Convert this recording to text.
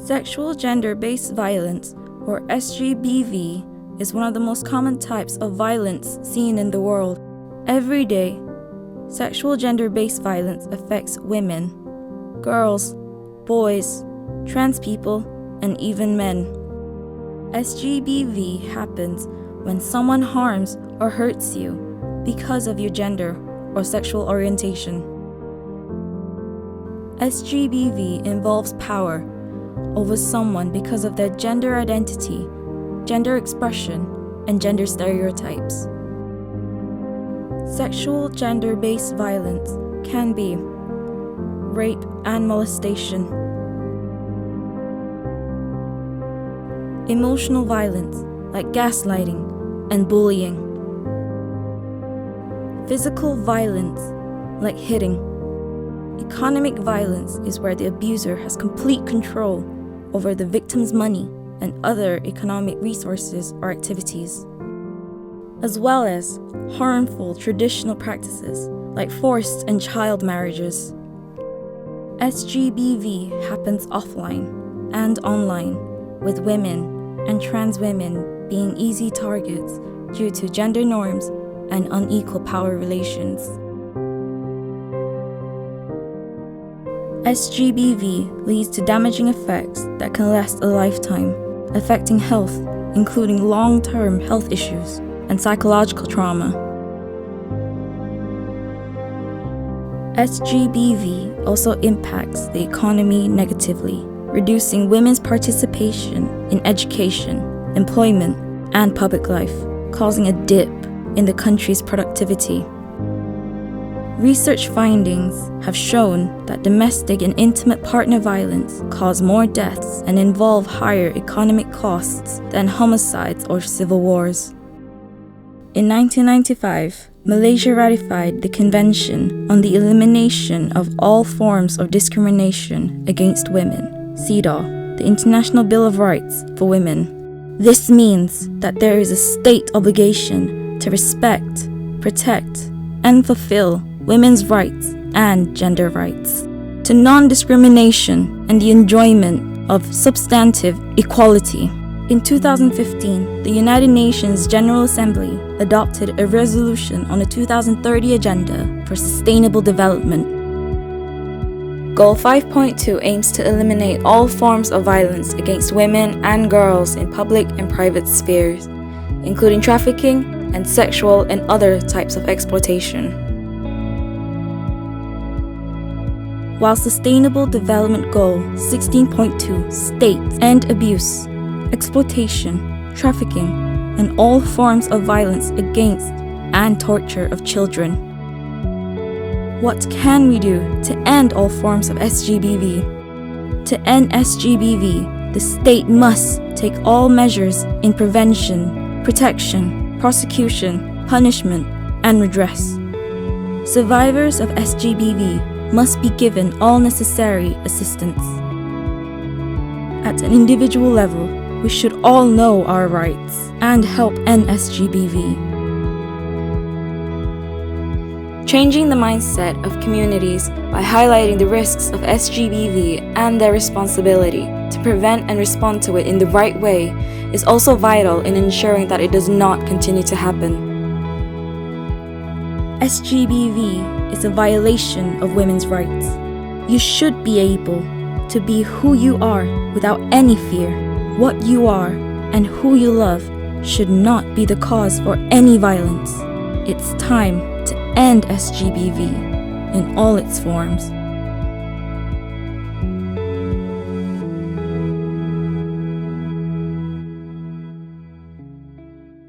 Sexual gender-based violence, or SGBV, is one of the most common types of violence seen in the world. Every day, sexual gender-based violence affects women, girls, boys, trans people, and even men. SGBV happens when someone harms or hurts you because of your gender or sexual orientation. SGBV involves power over someone because of their gender identity, gender expression, and gender stereotypes. Sexual gender-based violence can be rape and molestation, emotional violence like gaslighting and bullying, physical violence like hitting. Economic violence is where the abuser has complete control over the victim's money and other economic resources or activities, as well as harmful traditional practices like forced and child marriages. SGBV happens offline and online, with women and trans women being easy targets due to gender norms and unequal power relations. SGBV leads to damaging effects that can last a lifetime, affecting health, including long-term health issues and psychological trauma. SGBV also impacts the economy negatively, reducing women's participation in education, employment, and public life, causing a dip in the country's productivity. Research findings have shown that domestic and intimate partner violence cause more deaths and involve higher economic costs than homicides or civil wars. In 1995, Malaysia ratified the Convention on the Elimination of All Forms of Discrimination Against Women, CEDAW, the International Bill of Rights for Women. This means that there is a state obligation to respect, protect, and fulfill women's rights and gender rights, to non-discrimination and the enjoyment of substantive equality. In 2015, the United Nations General Assembly adopted a resolution on the 2030 Agenda for Sustainable Development. Goal 5.2 aims to eliminate all forms of violence against women and girls in public and private spheres, including trafficking and sexual and other types of exploitation. While Sustainable Development Goal 16.2 states end abuse, exploitation, trafficking, and all forms of violence against and torture of children. What can we do to end all forms of SGBV? To end SGBV, the state must take all measures in prevention, protection, prosecution, punishment, and redress. Survivors of SGBV must be given all necessary assistance. At an individual level, we should all know our rights and help end SGBV. Changing the mindset of communities by highlighting the risks of SGBV and their responsibility to prevent and respond to it in the right way is also vital in ensuring that it does not continue to happen. SGBV is a violation of women's rights. You should be able to be who you are without any fear. What you are and who you love should not be the cause for any violence. It's time to end SGBV in all its forms.